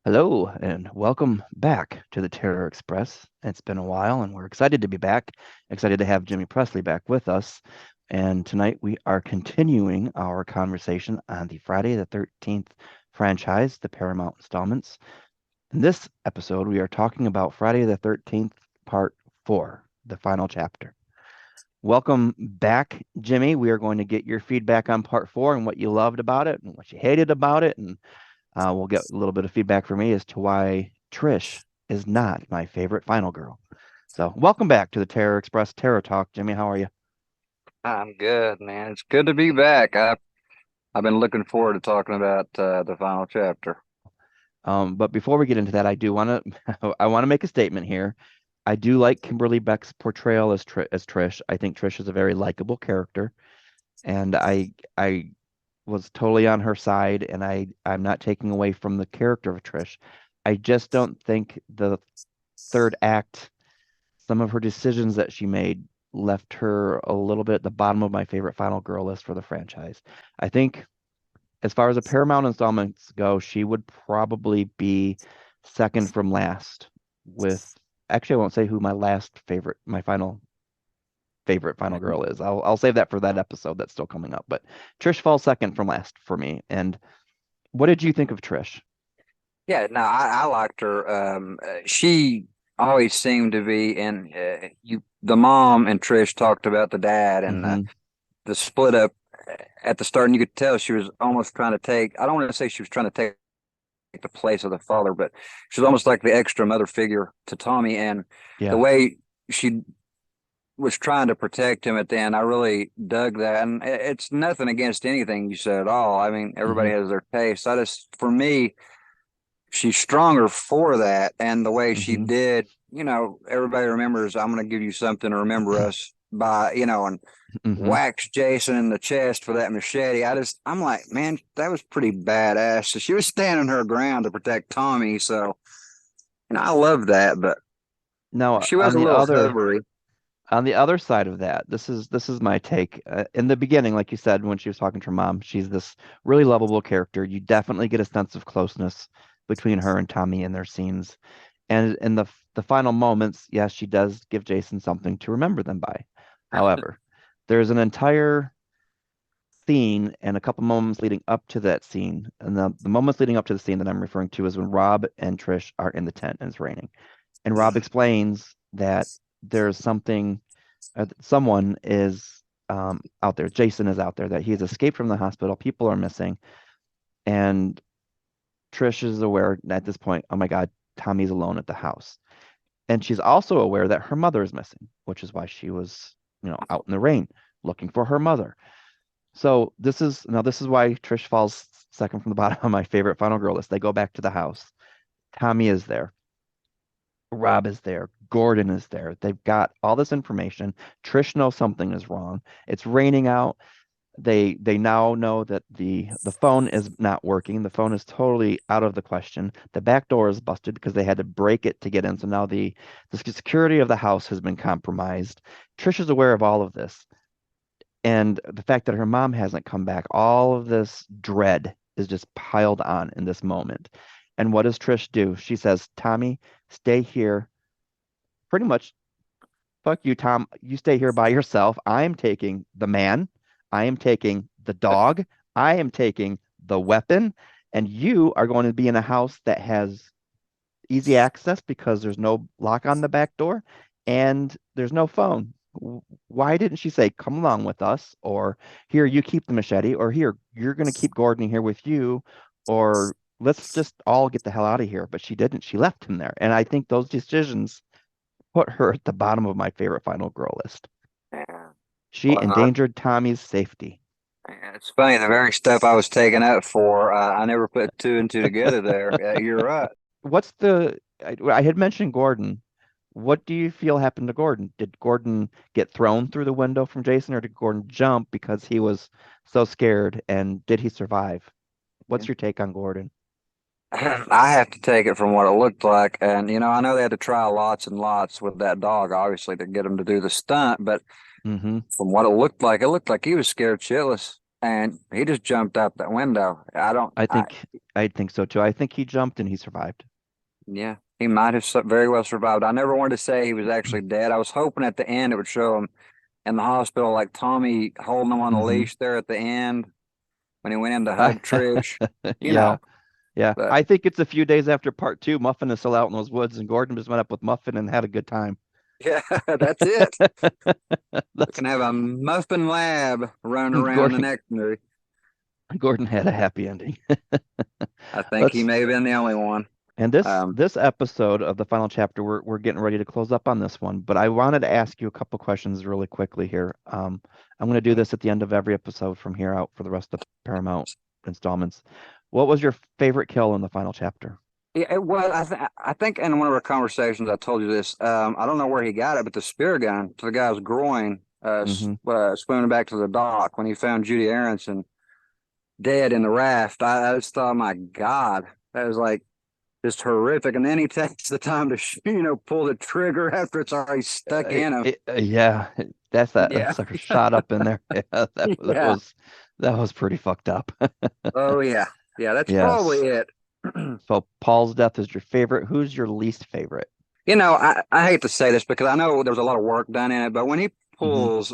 Hello and welcome back to the Terror Express. It's been a while and we're excited to be back. Excited to have Jimmy Pressley back with us. And tonight we are continuing our conversation on the Friday the 13th franchise, the Paramount installments. In this episode, we are talking about Friday the 13th, Part 4, the final chapter. Welcome back, Jimmy. We are going to get your feedback on Part 4 and what you loved about it and what you hated about it, and we'll get a little bit of feedback from me as to why Trish is not my favorite final girl. So, welcome back to the Terror Express Terror Talk, Jimmy. How are you? I'm good, man. It's good to be back. I've been looking forward to talking about the final chapter. But before we get into that, I do want to I want to make a statement here. I do like Kimberly Beck's portrayal as Trish. I think Trish is a very likable character, and I was totally on her side, and I'm not taking away from the character of Trish. I just don't think the third act, some of her decisions that she made left her a little bit at the bottom of my favorite final girl list for the franchise. I think as far as the Paramount installments go, she would probably be second from last with actually I won't say who my final favorite final girl is. I'll save that for that episode that's still coming up. But Trish falls second from last for me. And what did you think of Trish? Yeah, no, I liked her. She always seemed to be, and the mom and Trish talked about the dad and Hmm. the split up at the start, and you could tell she was almost trying to take. I don't want to say she was trying to take the place of the father, but she was almost like the extra mother figure to Tommy, and the Yeah. way she was trying to protect him at the end. I really dug that, and it's nothing against anything you said at all. I mean, everybody Hmm. has their taste. For me, she's stronger for that, and the way she Hmm. did. Everybody remembers. I'm going to give you something to remember us by. And Hmm. whacks Jason in the chest for that machete. I'm like, man, that was pretty badass. So she was standing her ground to protect Tommy. So, I love that, but Now, she was a little hovery. on the other side of that, this is my take. In the beginning, like you said, when she was talking to her mom, she's this really lovable character. You definitely get a sense of closeness between her and Tommy in their scenes. And in the final moments, yes, she does give Jason something to remember them by. However, there's an entire scene and a couple moments leading up to that scene. And the moments leading up to the scene that I'm referring to is when Rob and Trish are in the tent and it's raining. And Rob explains that there's someone is out there. Jason is out there, that he's escaped from the hospital. People are missing. And Trish is aware at this point, oh my God, Tommy's alone at the house. And she's also aware that her mother is missing, which is why she was, out in the rain looking for her mother. So this is why Trish falls second from the bottom of my favorite final girl list. They go back to the house. Tommy is there. Rob is there. Gordon is there. They've got all this information. Trish knows something is wrong. It's raining out. They now know that the phone is not working. The phone is totally out of the question. The back door is busted because they had to break it to get in. So now the security of the house has been compromised. Trish is aware of all of this. And the fact that her mom hasn't come back, all of this dread is just piled on in this moment. And what does Trish do? She says, Tommy, stay here. Pretty much, fuck you, Tom. You stay here by yourself. I am taking the man. I am taking the dog. I am taking the weapon. And you are going to be in a house that has easy access because there's no lock on the back door and there's no phone. Why didn't she say, come along with us? Or here, you keep the machete, or here, you're going to keep Gordon here with you, or let's just all get the hell out of here. But she didn't. She left him there. And I think those decisions put her at the bottom of my favorite final girl list. Yeah. She Well, endangered Tommy's safety. it's funny, the very stuff I was taking up for, I never put two and two together there. You're right. I had mentioned Gordon. What do you feel happened to Gordon? Did Gordon get thrown through the window from Jason, or did Gordon jump because he was so scared? And did he survive? What's your take on Gordon? I have to take it from what it looked like. And, I know they had to try lots and lots with that dog, obviously, to get him to do the stunt. But Hmm. from what it looked like he was scared shitless. and he just jumped out that window. I don't. I think I think so too. I think he jumped and he survived. Yeah, he might have very well survived. I never wanted to say he was actually dead. I was hoping at the end it would show him in the hospital, like Tommy holding him on a Hmm. leash there at the end when he went in to hug Trish, you Yeah, know. yeah. But I think it's a few days after part two. Muffin is still out in those woods, and Gordon just went up with Muffin and had a good time. yeah, that's it. We That's can have a muffin lab running around the Gordon. next movie. Gordon had a happy ending. I think he Let's may have been the only one. And this Um, this episode of the final chapter, we're getting ready to close up on this one, but I wanted to ask you a couple questions really quickly here. I'm going to do this at the end of every episode from here out for the rest of the Paramount installments. What was your favorite kill in the final chapter? yeah, it was. I think in one of our conversations I told you this. I don't know where he got it, but the spear gun to the guy's groin, Hmm. swimming back to the dock when he found Judy Aronson dead in the raft. I just thought, my God, that was like just horrific. And then he takes the time to pull the trigger after it's already stuck in him. Yeah, that's that Yeah, sucker shot up in there. Yeah, yeah. that was pretty fucked up. Oh yeah, yeah. That's probably Yes. it. So Paul's death is your favorite. Who's your least favorite? I hate to say this because I know there was a lot of work done in it, but when he Hmm. pulls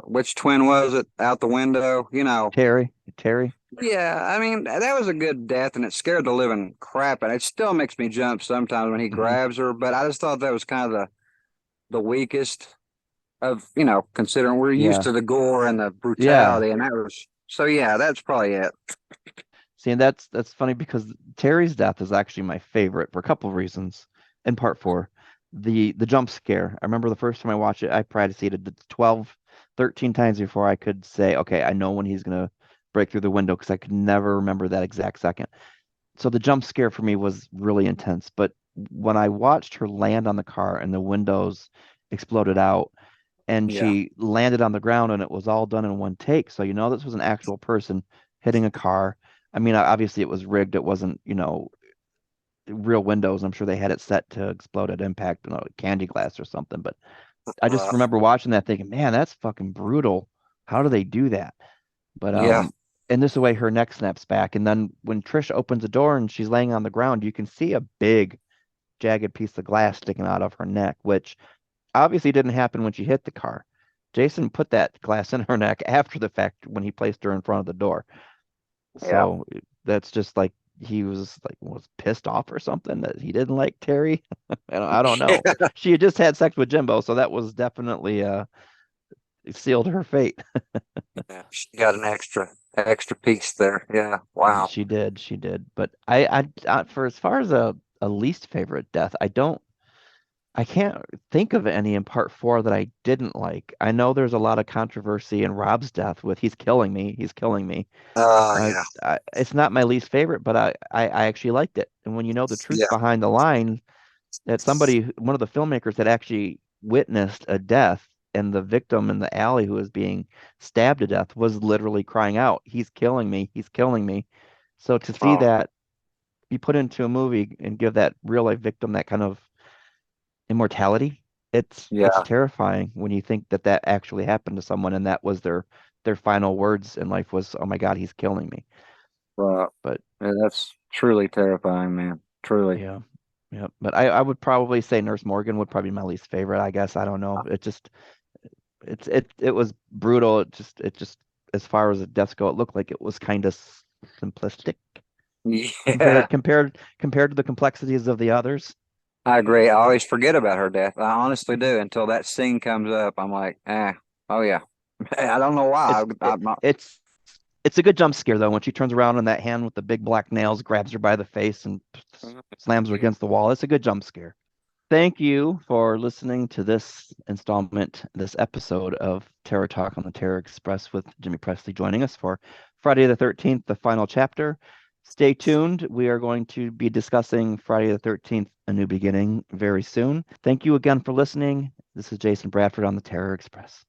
which twin was it out the window, Terry. yeah, I mean that was a good death and it scared the living crap and it still makes me jump sometimes when he Hmm. grabs her, but I just thought that was kind of the weakest of, considering we're used Yeah. to the gore and the Yeah. brutality, and that was so yeah, that's probably it. See, and that's funny because Terry's death is actually my favorite for a couple of reasons. In part four, the jump scare. I remember the first time I watched it, I practiced it 12, 13 times before I could say, okay, I know when he's gonna break through the window because I could never remember that exact second. So the jump scare for me was really intense. But when I watched her land on the car and the windows exploded out and Yeah. she landed on the ground and it was all done in one take. So you know this was an actual person hitting a car. I mean, obviously it was rigged. It wasn't, real windows. I'm sure they had it set to explode at impact, candy glass or something. But I just Uh, remember watching that thinking, man, that's fucking brutal. How do they do that? But yeah. and this way her neck snaps back. And then when Trish opens the door and she's laying on the ground, you can see a big jagged piece of glass sticking out of her neck, which obviously didn't happen when she hit the car. Jason put that glass in her neck after the fact when he placed her in front of the door. Yeah. So that's just like he was pissed off or something that he didn't like Terry. I don't know. Yeah. She had just had sex with Jimbo, so that was definitely sealed her fate. Yeah. She got an extra piece there. Yeah. Wow. She did. But for as far as a least favorite death, I can't think of any in part four that I didn't like. I know there's a lot of controversy in Rob's death with he's killing me. Oh yeah. It's not my least favorite, but I actually liked it. And when you know the truth Yeah. behind the line, that one of the filmmakers had actually witnessed a death, and the victim in the alley who was being stabbed to death was literally crying out, "He's killing me! He's killing me!" So to see Oh that be put into a movie and give that real life victim that kind of immortality, it's yeah. terrifying when you think that that actually happened to someone and that was their final words in life was, "Oh my God, he's killing me." Well, But yeah, that's truly terrifying, man. Truly. yeah, yeah. But I would probably say Nurse Morgan would probably be my least favorite. I guess I don't know. It was brutal. It just as far as the deaths go, it looked like it was kind of simplistic Yeah. compared to the complexities of the others. I agree. I always forget about her death. I honestly do until that scene comes up. I'm like, oh yeah. I don't know why. It's it, it's it's a good jump scare though when she turns around and that hand with the big black nails grabs her by the face and slams her against the wall. It's a good jump scare. Thank you for listening to this episode of Terror Talk on the Terror Express with Jimmy Presley joining us for Friday the 13th, the final chapter. Stay tuned. We are going to be discussing Friday the 13th, A New Beginning, very soon. Thank you again for listening. This is Jason Bradford on the Terror Express.